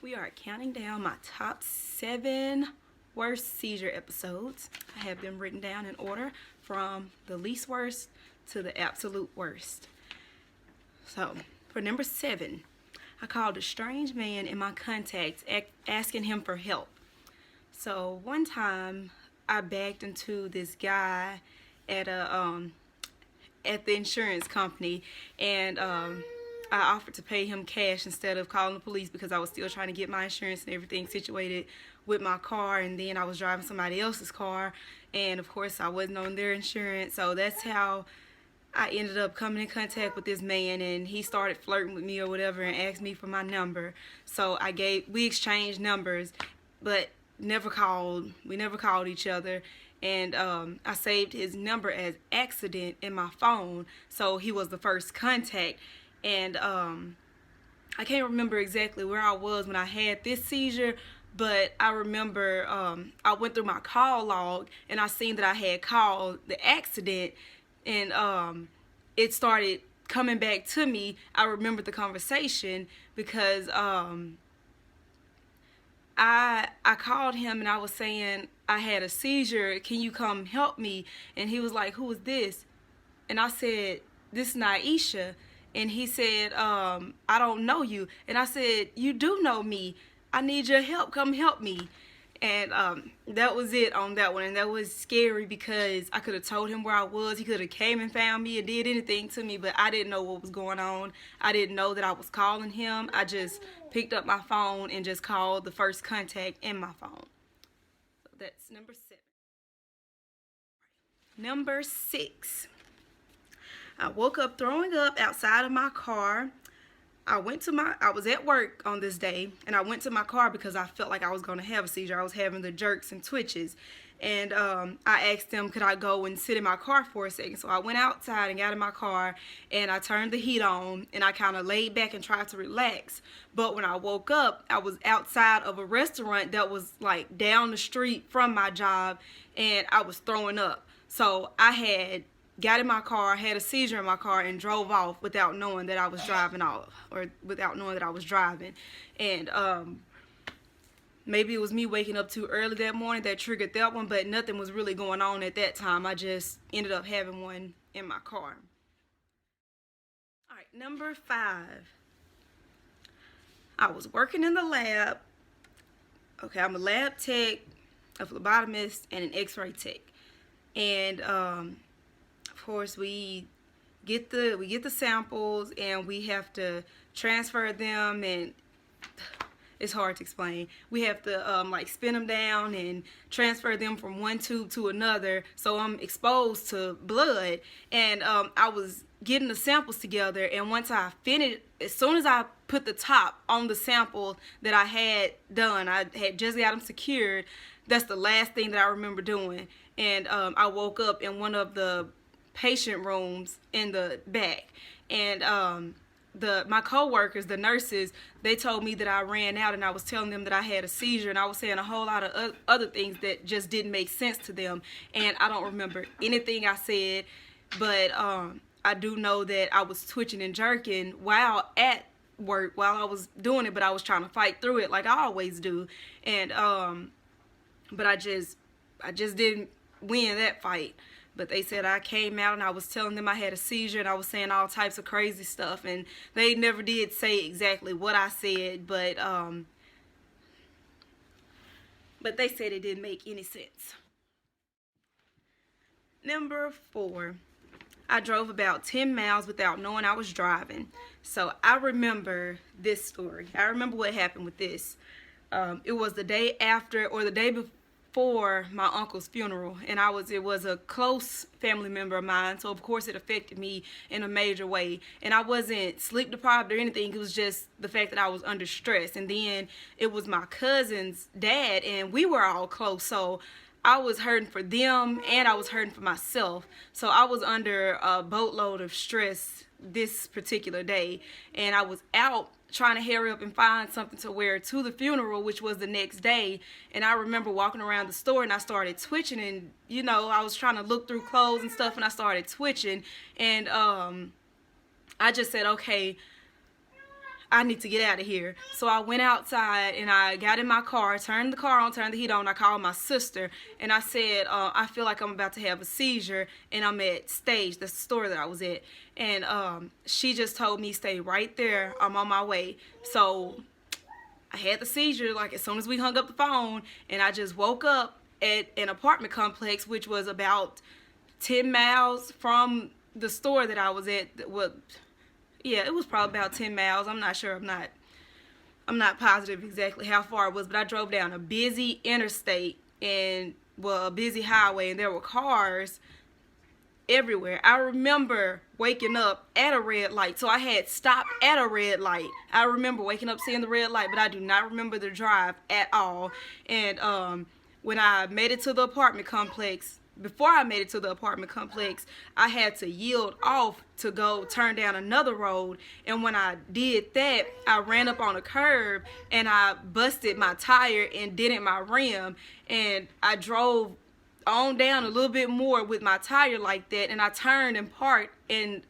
we are counting down my top 7 worst seizure episodes. I have them written down in order from the least worst to the absolute worst. So, for number 7, I called a strange man in my contacts asking him for help. So, one time I backed into this guy at the insurance company, and I offered to pay him cash instead of calling the police because I was still trying to get my insurance and everything situated with my car, and then I was driving somebody else's car, and of course I wasn't on their insurance. So that's how I ended up coming in contact with this man, and he started flirting with me or whatever and asked me for my number. So we exchanged numbers, but never called. We never called each other. And I saved his number as accident in my phone, so he was the first contact. And I can't remember exactly where I was when I had this seizure, but I remember I went through my call log and I seen that I had called the accident, and it started coming back to me. I remembered the conversation because I called him and I was saying I had a seizure. Can you come help me? And he was like, "Who is this?" And I said, "This is Naisha." And he said, "I don't know you." And I said, "You do know me. I need your help. Come help me." And that was it on that one. And that was scary because I could have told him where I was. He could have came and found me and did anything to me, but I didn't know what was going on. I didn't know that I was calling him. I just picked up my phone and just called the first contact in my phone. So that's number 7. Number 6. I woke up throwing up outside of my car. I was at work on this day, and I went to my car because I felt like I was going to have a seizure. I was having the jerks and twitches. And I asked them, could I go and sit in my car for a second? So I went outside and got in my car, and I turned the heat on, and I kind of laid back and tried to relax. But when I woke up, I was outside of a restaurant that was like down the street from my job, and I was throwing up. So I had got in my car, had a seizure in my car, and drove off without knowing that I was driving off, or without knowing that I was driving. And maybe it was me waking up too early that morning that triggered that one, but nothing was really going on at that time. I just ended up having one in my car. All right, number 5. I was working in the lab. Okay, I'm a lab tech, a phlebotomist, and an x-ray tech. And of course, we get the samples, and we have to transfer them, and it's hard to explain. We have to like spin them down and transfer them from one tube to another. So I'm exposed to blood, and I was getting the samples together, and once I finished, as soon as I put the top on the sample that I had done, I had just got them secured. That's the last thing that I remember doing. And I woke up in one of the patient rooms in the back, and my co-workers, the nurses, they told me that I ran out, and I was telling them that I had a seizure, and I was saying a whole lot of other things that just didn't make sense to them, and I don't remember anything I said, but I do know that I was twitching and jerking while at work, while I was doing it, but I was trying to fight through it like I always do. And but I just didn't win that fight. But they said I came out and I was telling them I had a seizure, and I was saying all types of crazy stuff, and they never did say exactly what I said, but they said it didn't make any sense. Number 4. I drove about 10 miles without knowing I was driving. So I remember this story. I remember what happened with this. It was the day after, or the day before, my uncle's funeral, and it was a close family member of mine, so of course it affected me in a major way. And I wasn't sleep deprived or anything. It was just the fact that I was under stress. And then it was my cousin's dad, and we were all close, so I was hurting for them and I was hurting for myself. So I was under a boatload of stress this particular day, and I was out trying to hurry up and find something to wear to the funeral, which was the next day. And I remember walking around the store, and I started twitching, and I was trying to look through clothes and stuff, and I started twitching. And I just said, okay, I need to get out of here. So I went outside and I got in my car, turned the car on, turned the heat on. I called my sister and I said, I feel like I'm about to have a seizure and I'm at Stage, the store that I was at. And she just told me, stay right there. I'm on my way. So I had the seizure like as soon as we hung up the phone, and I just woke up at an apartment complex, which was about 10 miles from the store that I was at. Well, yeah, it was probably about 10 miles. I'm not sure. I'm not positive exactly how far it was, but I drove down a busy interstate and, well, a busy highway, and there were cars everywhere. I remember waking up at a red light. So I had stopped at a red light. I remember waking up seeing the red light, but I do not remember the drive at all. And when I made it to the apartment complex, before I made it to the apartment complex, I had to yield off to go turn down another road. And when I did that, I ran up on a curb and I busted my tire and dented my rim. And I drove on down a little bit more with my tire like that, and I turned and parked in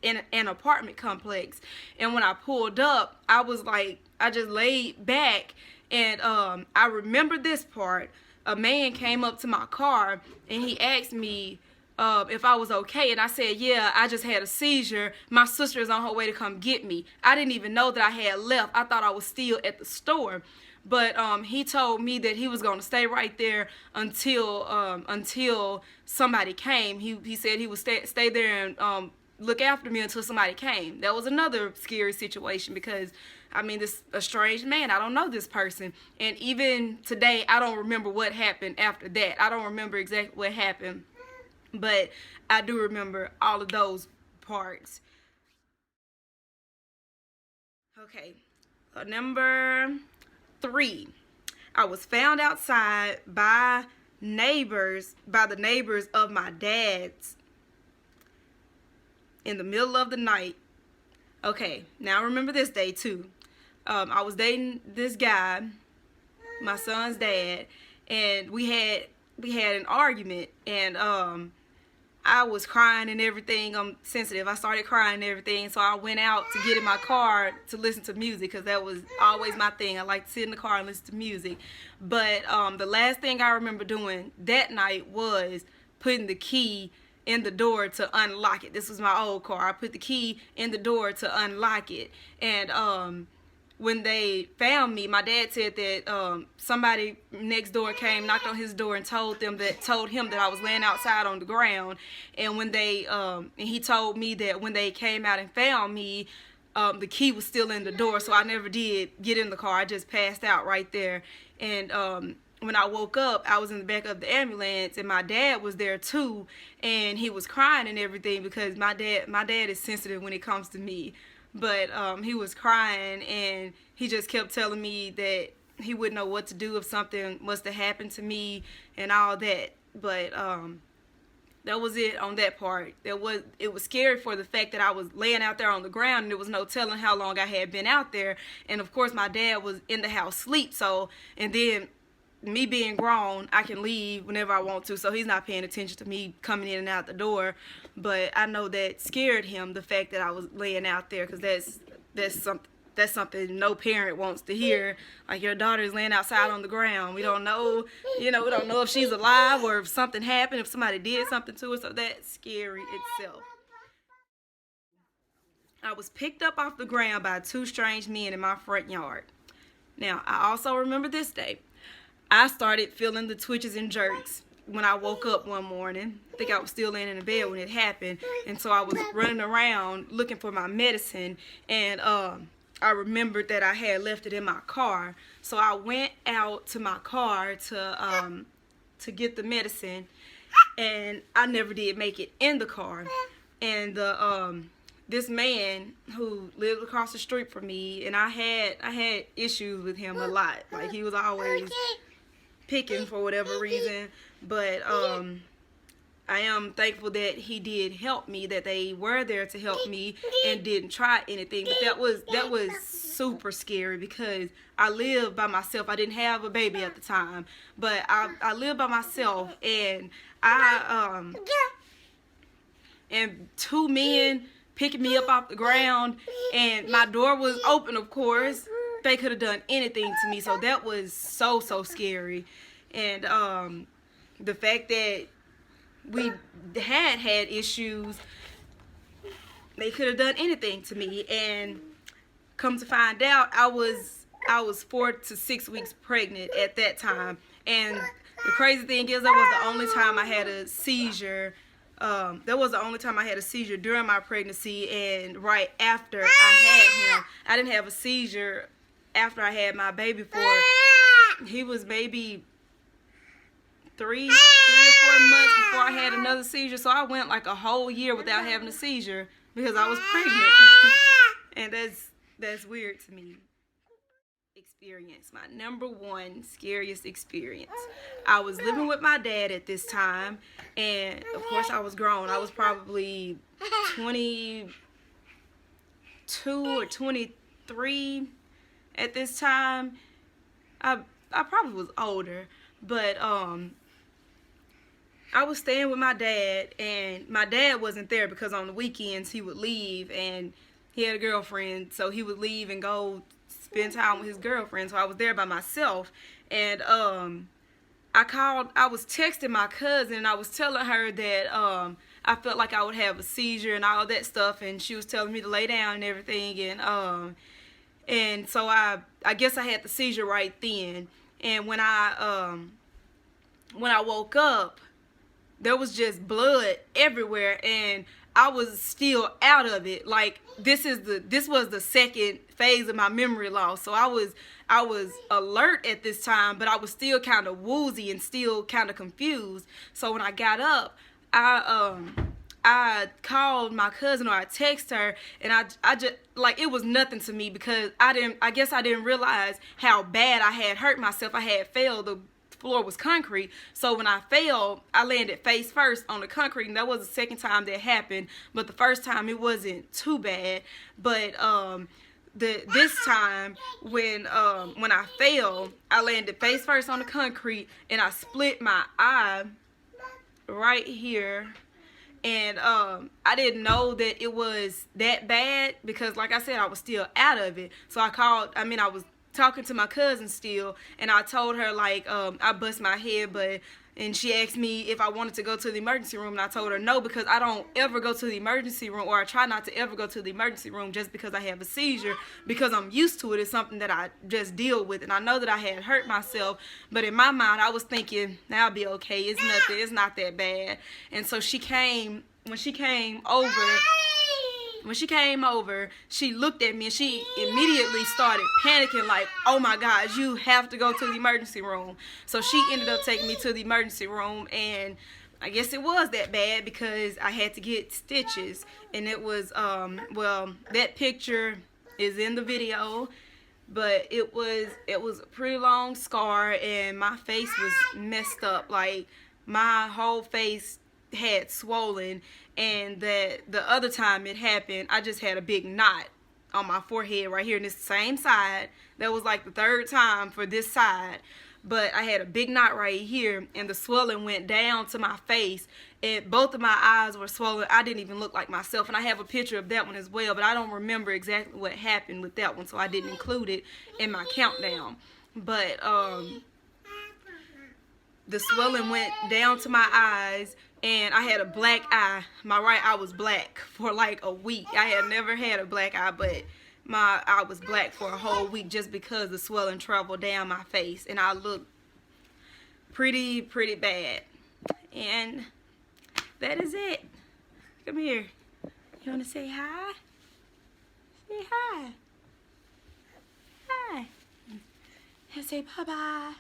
an apartment complex. And when I pulled up, I was like, I just laid back, and I remember this part. A man came up to my car and he asked me if I was okay, and I said, yeah, I just had a seizure. My sister is on her way to come get me. I didn't even know that I had left. I thought I was still at the store. But he told me that he was going to stay right there until somebody came. He said he would stay there and look after me until somebody came. That was another scary situation because, I mean, this a strange man. I don't know this person. And even today, I don't remember what happened after that. I don't remember exactly what happened. But I do remember all of those parts. Okay, number 3. I was found outside by the neighbors of my dad's in the middle of the night. Okay, now I remember this day too. I was dating this guy, my son's dad, and we had an argument, and I was crying and everything. I'm sensitive. I started crying and everything, so I went out to get in my car to listen to music because that was always my thing. I like to sit in the car and listen to music. But the last thing I remember doing that night was putting the key in the door to unlock it. This was my old car. I put the key in the door to unlock it. And when they found me, my dad said that somebody next door came, knocked on his door, and told him that I was laying outside on the ground. And when they and he told me that when they came out and found me, the key was still in the door, so I never did get in the car. I just passed out right there. And when I woke up, I was in the back of the ambulance, and my dad was there too, and he was crying and everything because my dad is sensitive when it comes to me. But he was crying, and he just kept telling me that he wouldn't know what to do if something was to happen to me and all that. But that was it on that part. It was scary for the fact that I was laying out there on the ground, and there was no telling how long I had been out there. And of course, my dad was in the house asleep. So, and then me being grown, I can leave whenever I want to, so he's not paying attention to me coming in and out the door. But I know that scared him, the fact that I was laying out there, because that's something no parent wants to hear. Like, your daughter is laying outside on the ground. We don't know, we don't know if she's alive or if something happened, if somebody did something to her, so that's scary itself. I was picked up off the ground by 2 strange men in my front yard. Now, I also remember this day. I started feeling the twitches and jerks when I woke up one morning. I think I was still laying in the bed when it happened. And so I was running around looking for my medicine. And I remembered that I had left it in my car. So I went out to my car to get the medicine. And I never did make it in the car. And this man who lived across the street from me, and I had issues with him a lot. Like, he was always picking for whatever reason, but I am thankful that he did help me, that they were there to help me and didn't try anything. But that was super scary because I lived by myself. I didn't have a baby at the time, but I lived by myself, and and 2 men picking me up off the ground, and my door was open, of course. They could have done anything to me, so that was so scary. And the fact that we had issues, they could have done anything to me. And come to find out, I was 4 to 6 weeks pregnant at that time. And the crazy thing is, that was the only time I had a seizure. That was the only time I had a seizure during my pregnancy, and right after I had him. I didn't have a seizure after I had my baby he was maybe 3 or 4 months before I had another seizure. So I went like a whole year without having a seizure because I was pregnant. And that's weird to me. Experience, my number one scariest experience. I was living with my dad at this time, and of course I was grown. I was probably 22 or 23 at this time. I probably was older, but I was staying with my dad, and my dad wasn't there because on the weekends he would leave, and he had a girlfriend, so he would leave and go spend time with his girlfriend. So I was there by myself, and I was texting my cousin, and I was telling her that I felt like I would have a seizure and all that stuff, and she was telling me to lay down and everything, and so I guess I had the seizure right then. And when I woke up, there was just blood everywhere, and I was still out of it. Like, this was the second phase of my memory loss. So I was alert at this time, but I was still kind of woozy and still kind of confused. So when I got up, I called my cousin, or I texted her, and I just, like, it was nothing to me because I guess I didn't realize how bad I had hurt myself. I had fell. The floor was concrete, so when I fell, I landed face first on the concrete, and that was the second time that happened. But the first time, it wasn't too bad. But this time, when I fell, I landed face first on the concrete, and I split my eye right here. And I didn't know that it was that bad because, like I said, I was still out of it. So I was talking to my cousin still, and I told her, like, I bust my head, and she asked me if I wanted to go to the emergency room, and I told her no, because I don't ever go to the emergency room, or I try not to ever go to the emergency room just because I have a seizure, because I'm used to it. It's something that I just deal with, and I know that I had hurt myself, but in my mind, I was thinking, nah, I'll be okay, it's nothing, it's not that bad. And so when she came over, she looked at me, and she immediately started panicking, like, oh my God, you have to go to the emergency room. So she ended up taking me to the emergency room, and I guess it was that bad because I had to get stitches. And it was, that picture is in the video, but it was a pretty long scar, and my face was messed up. Like, my whole face had swollen, and that the other time it happened, I just had a big knot on my forehead right here in this same side. That was like the third time for this side, but I had a big knot right here, and the swelling went down to my face, and both of my eyes were swollen. I didn't even look like myself, and I have a picture of that one as well, but I don't remember exactly what happened with that one, so I didn't include it in my countdown. But the swelling went down to my eyes, and I had a black eye. My right eye was black for like a week. I had never had a black eye, but my eye was black for a whole week just because the swelling traveled down my face, and I looked pretty bad. And that is it. Come here. You want to say hi? Say hi. Hi. And say bye-bye.